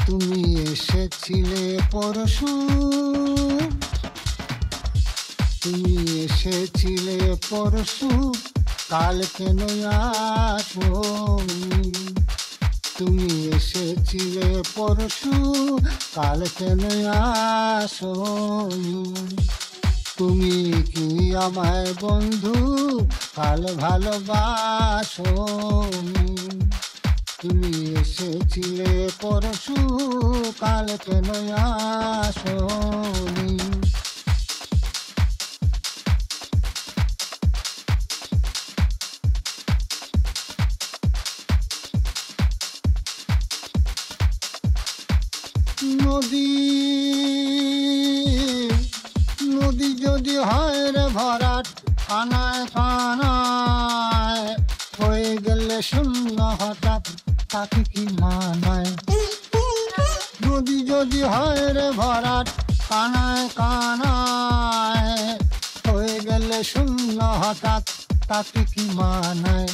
তুমি এসেছিলে পরশু, তুমি এসেছিলে পরশু, কাল কেন আসোনি? তুমি এসেছিলে পরশু, কাল কেন আসোনি? তুমি কি আমায় বন্ধু কাল ভালোবাসোনি? তুমি এসেছিলে পরশু, কাল কেন আসোনি? নদী নদী যদি হয় রে ভরাট, কানায় কানায় হয়ে গেলে শূন্য হঠাৎ, তাকে কি মানায়? নদী যদি হয় রে ভরাট, কানায় কানায় হয়ে গেলে শূন্য হঠাৎ, তাকে কি মানায়?